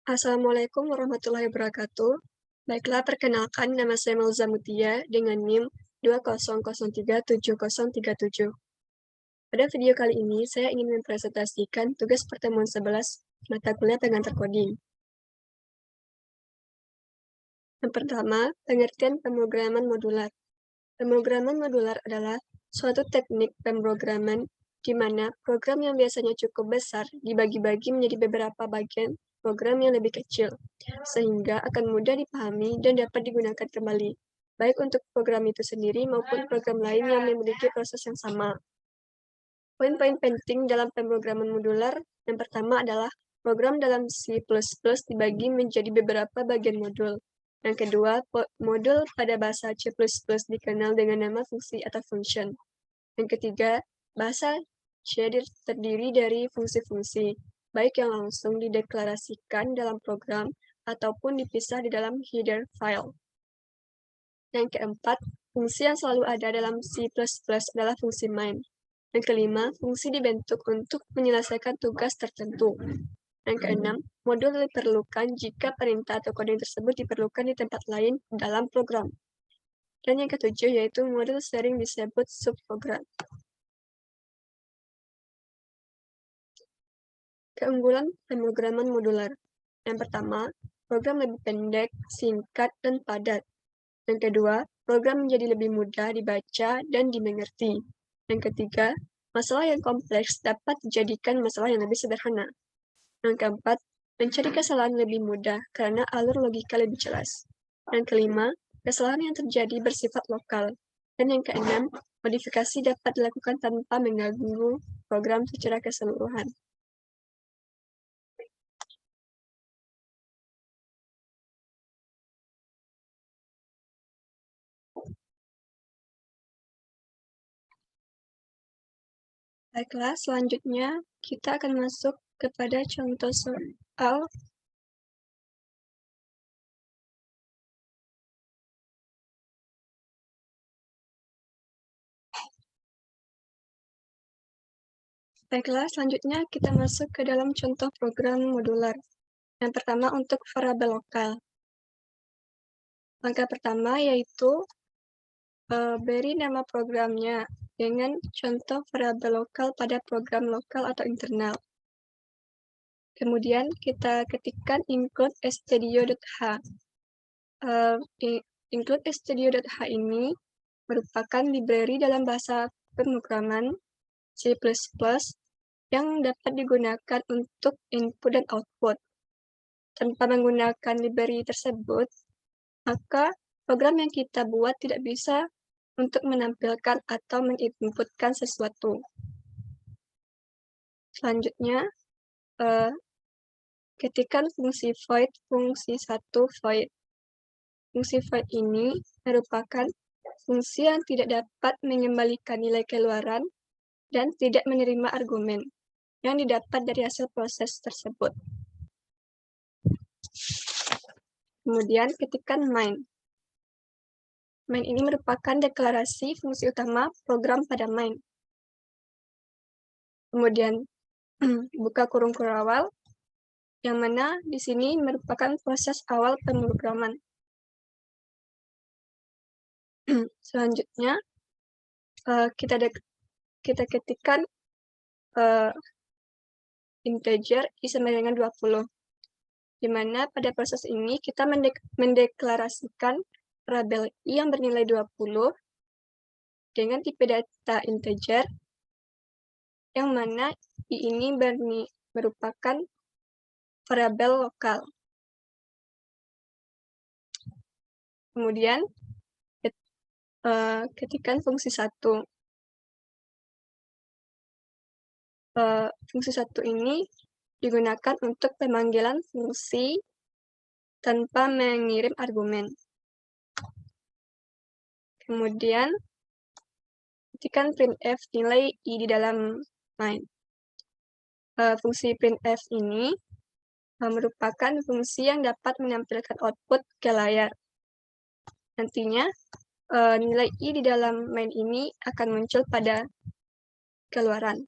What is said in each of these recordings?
Assalamualaikum warahmatullahi wabarakatuh. Baiklah, perkenalkan nama saya Melza Mutia dengan NIM 200377037. Pada video kali ini, saya ingin mempresentasikan tugas pertemuan 11 mata kuliah pengantar coding. Yang pertama, pengertian pemrograman modular. Pemrograman modular adalah suatu teknik pemrograman di mana program yang biasanya cukup besar dibagi-bagi menjadi beberapa bagian program yang lebih kecil, sehingga akan mudah dipahami dan dapat digunakan kembali, baik untuk program itu sendiri maupun program lain yang memiliki proses yang sama. Poin-poin penting dalam pemrograman modular, yang pertama adalah program dalam C++ dibagi menjadi beberapa bagian modul. Yang kedua, modul pada bahasa C++ dikenal dengan nama fungsi atau function. Yang ketiga, bahasa C terdiri dari fungsi-fungsi, baik yang langsung dideklarasikan dalam program ataupun dipisah di dalam header file. Yang keempat, fungsi yang selalu ada dalam C++ adalah fungsi main. Yang kelima, fungsi dibentuk untuk menyelesaikan tugas tertentu. Yang keenam, modul diperlukan jika perintah atau coding tersebut diperlukan di tempat lain dalam program. Dan yang ketujuh yaitu modul sering disebut subprogram. Keunggulan pemrograman modular. Yang pertama, program lebih pendek, singkat, dan padat. Yang kedua, program menjadi lebih mudah dibaca dan dimengerti. Yang ketiga, masalah yang kompleks dapat dijadikan masalah yang lebih sederhana. Yang keempat, mencari kesalahan lebih mudah karena alur logika lebih jelas. Yang kelima, kesalahan yang terjadi bersifat lokal. Dan yang keenam, modifikasi dapat dilakukan tanpa mengganggu program secara keseluruhan. Baiklah, selanjutnya kita akan masuk kepada contoh soal. Baiklah, selanjutnya kita masuk ke dalam contoh program modular. Yang pertama untuk variabel lokal. Langkah pertama yaitu beri nama programnya dengan contoh variabel lokal pada program lokal atau internal. Kemudian kita ketikkan include studio.h. Include studio.h ini merupakan library dalam bahasa pemrograman C++ yang dapat digunakan untuk input dan output. Tanpa menggunakan library tersebut, maka program yang kita buat tidak bisa untuk menampilkan atau menginputkan sesuatu. Selanjutnya, ketikkan fungsi void fungsi 1 void. Fungsi void ini merupakan fungsi yang tidak dapat mengembalikan nilai keluaran dan tidak menerima argumen yang didapat dari hasil proses tersebut. Kemudian ketikkan main. Main ini merupakan deklarasi fungsi utama program pada main. Kemudian buka kurung awal, yang mana di sini merupakan proses awal pemrograman. Selanjutnya, kita ketikkan integer i sama dengan 20. Di mana pada proses ini kita mendeklarasikan variabel i yang bernilai 20 dengan tipe data integer, yang mana i ini merupakan variabel lokal. Kemudian, ketikkan fungsi 1. Fungsi 1 ini digunakan untuk pemanggilan fungsi tanpa mengirim argumen. Kemudian, ketikkan printf nilai i di dalam main. Fungsi printf ini merupakan fungsi yang dapat menampilkan output ke layar. Nantinya, nilai i di dalam main ini akan muncul pada keluaran.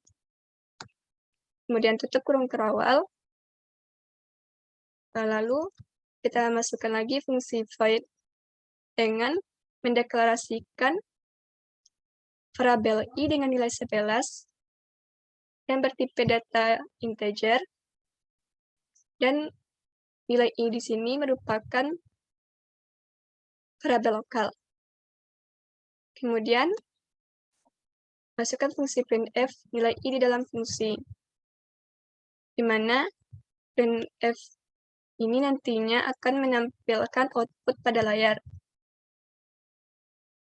Kemudian tutup kurung awal. Lalu kita masukkan lagi fungsi void dengan mendeklarasikan variabel i dengan nilai 11 yang bertipe data integer, dan nilai i di sini merupakan variabel lokal. Kemudian, masukkan fungsi printf nilai i di dalam fungsi, di mana printf ini nantinya akan menampilkan output pada layar.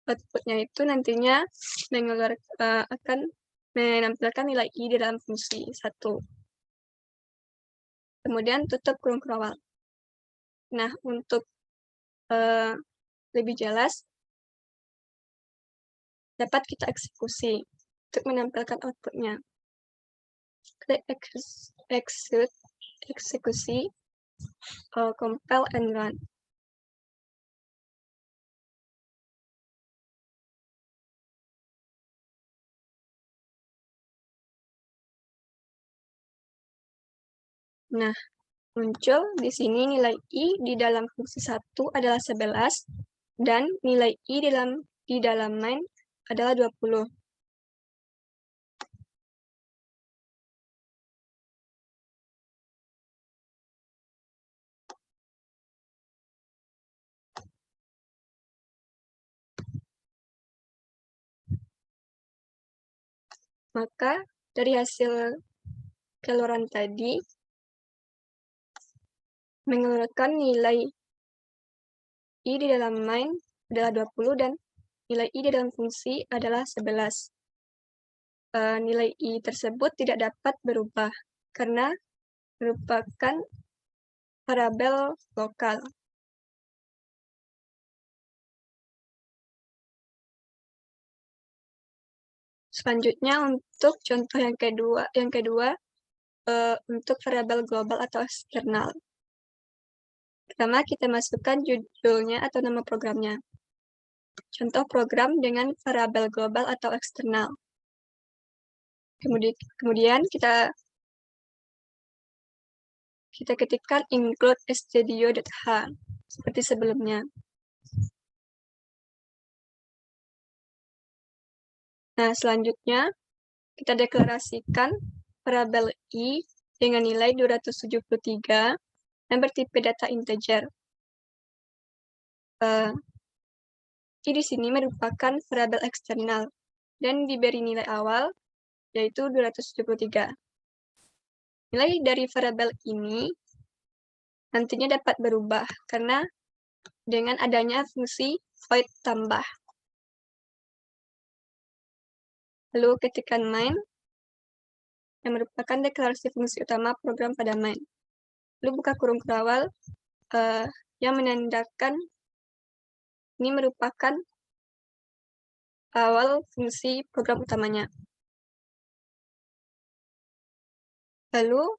Outputnya itu nantinya akan menampilkan nilai i di dalam fungsi 1. Kemudian tutup kurung kerawal. Nah, untuk lebih jelas, dapat kita eksekusi untuk menampilkan outputnya. Klik eksekusi, compile and run. Nah, muncul di sini nilai i di dalam fungsi 1 adalah 11, dan nilai i di dalam main adalah 20. Maka, dari hasil keluaran tadi, mengeluarkan nilai i di dalam main adalah 20 dan nilai i di dalam fungsi adalah 11. Nilai i tersebut tidak dapat berubah karena merupakan variabel lokal. Selanjutnya untuk contoh yang kedua untuk variabel global atau eksternal. Pertama, kita masukkan judulnya atau nama programnya. Contoh program dengan variabel global atau eksternal. Kemudian kita ketikkan include studio.h seperti sebelumnya. Nah, selanjutnya kita deklarasikan variabel i dengan nilai 273 yang bertipe data integer. I di sini merupakan variabel eksternal dan diberi nilai awal yaitu 273. Nilai dari variabel ini nantinya dapat berubah karena dengan adanya fungsi void tambah. Lalu ketikkan main yang merupakan deklarasi fungsi utama program pada main. Lalu buka kurung kerawal yang menandakan ini merupakan awal fungsi program utamanya. Lalu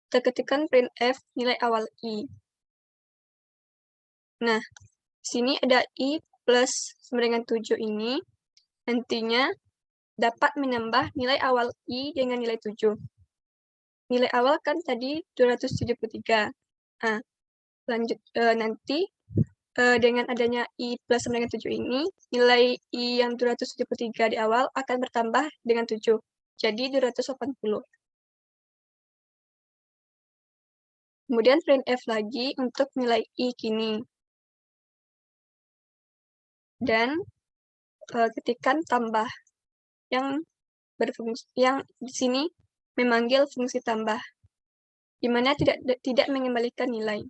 kita ketikkan printf nilai awal i. Nah, di sini ada i plus sama dengan 7 ini nantinya dapat menambah nilai awal i dengan nilai 7. Nilai awal kan tadi 273. Nah, nanti dengan adanya i plus sama dengan 7 ini, nilai i yang 273 di awal akan bertambah dengan 7. Jadi 280. Kemudian printf lagi untuk nilai i kini. Dan ketikkan tambah yang di sini memanggil fungsi tambah, di mana tidak mengembalikan nilai.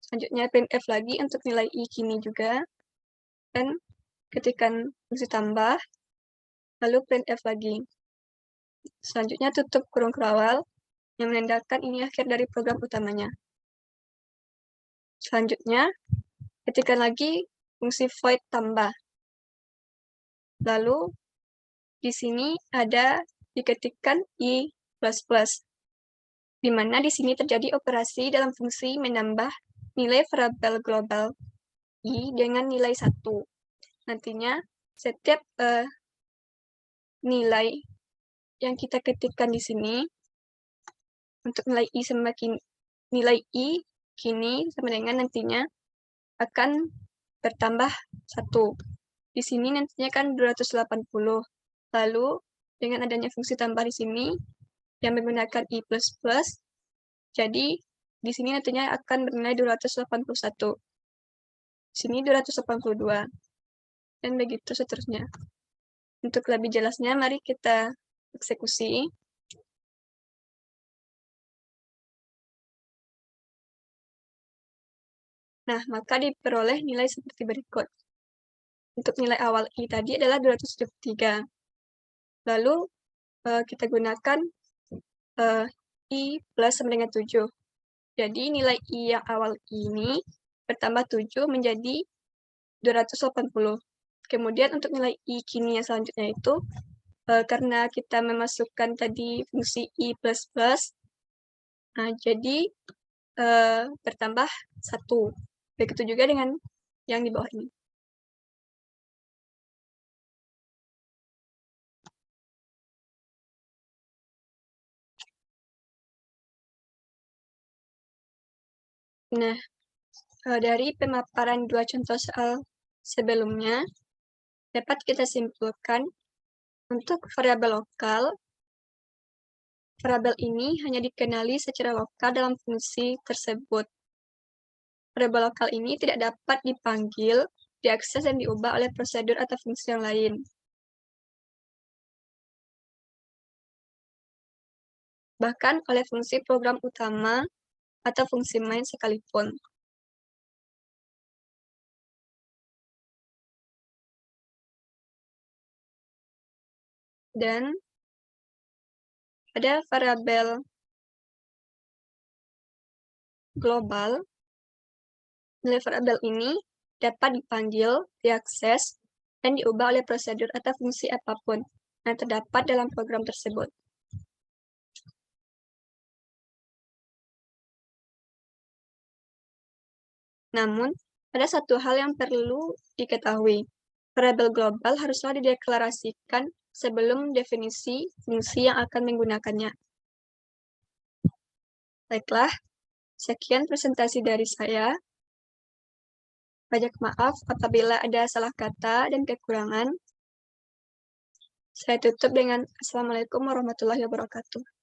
Selanjutnya printf lagi untuk nilai i kini juga, dan ketikkan fungsi tambah, lalu printf lagi. Selanjutnya tutup kurung kerawal yang menandakan ini akhir dari program utamanya. Selanjutnya, ketikkan lagi fungsi void tambah. Lalu, di sini ada diketikkan i++, di mana di sini terjadi operasi dalam fungsi menambah nilai variabel global i dengan nilai 1. Nantinya, setiap nilai yang kita ketikkan di sini, untuk nilai i nilai I kini sama dengan nantinya akan bertambah 1. Di sini nantinya kan 280. Lalu, dengan adanya fungsi tambah di sini, yang menggunakan I++, jadi di sini nantinya akan bernilai 281. Di sini 282. Dan begitu seterusnya. Untuk lebih jelasnya, mari kita eksekusi. Nah, maka diperoleh nilai seperti berikut. Untuk nilai awal I tadi adalah 273. Lalu, kita gunakan I plus sama dengan 7. Jadi, nilai I yang awal ini bertambah 7 menjadi 280. Kemudian, untuk nilai I kini yang selanjutnya itu, karena kita memasukkan tadi fungsi I++, nah, jadi bertambah 1. Begitu juga dengan yang di bawah ini. Nah, dari pemaparan 2 contoh soal sebelumnya, dapat kita simpulkan untuk variabel lokal, variabel ini hanya dikenali secara lokal dalam fungsi tersebut. Variabel lokal ini tidak dapat dipanggil, diakses, dan diubah oleh prosedur atau fungsi yang lain. Bahkan oleh fungsi program utama atau fungsi main sekalipun. Dan ada variabel global. Nilai variabel ini dapat dipanggil, diakses, dan diubah oleh prosedur atau fungsi apapun yang terdapat dalam program tersebut. Namun, ada satu hal yang perlu diketahui. Variabel global haruslah dideklarasikan sebelum definisi fungsi yang akan menggunakannya. Baiklah, sekian presentasi dari saya. Banyak maaf apabila ada salah kata dan kekurangan. Saya tutup dengan Assalamualaikum warahmatullahi wabarakatuh.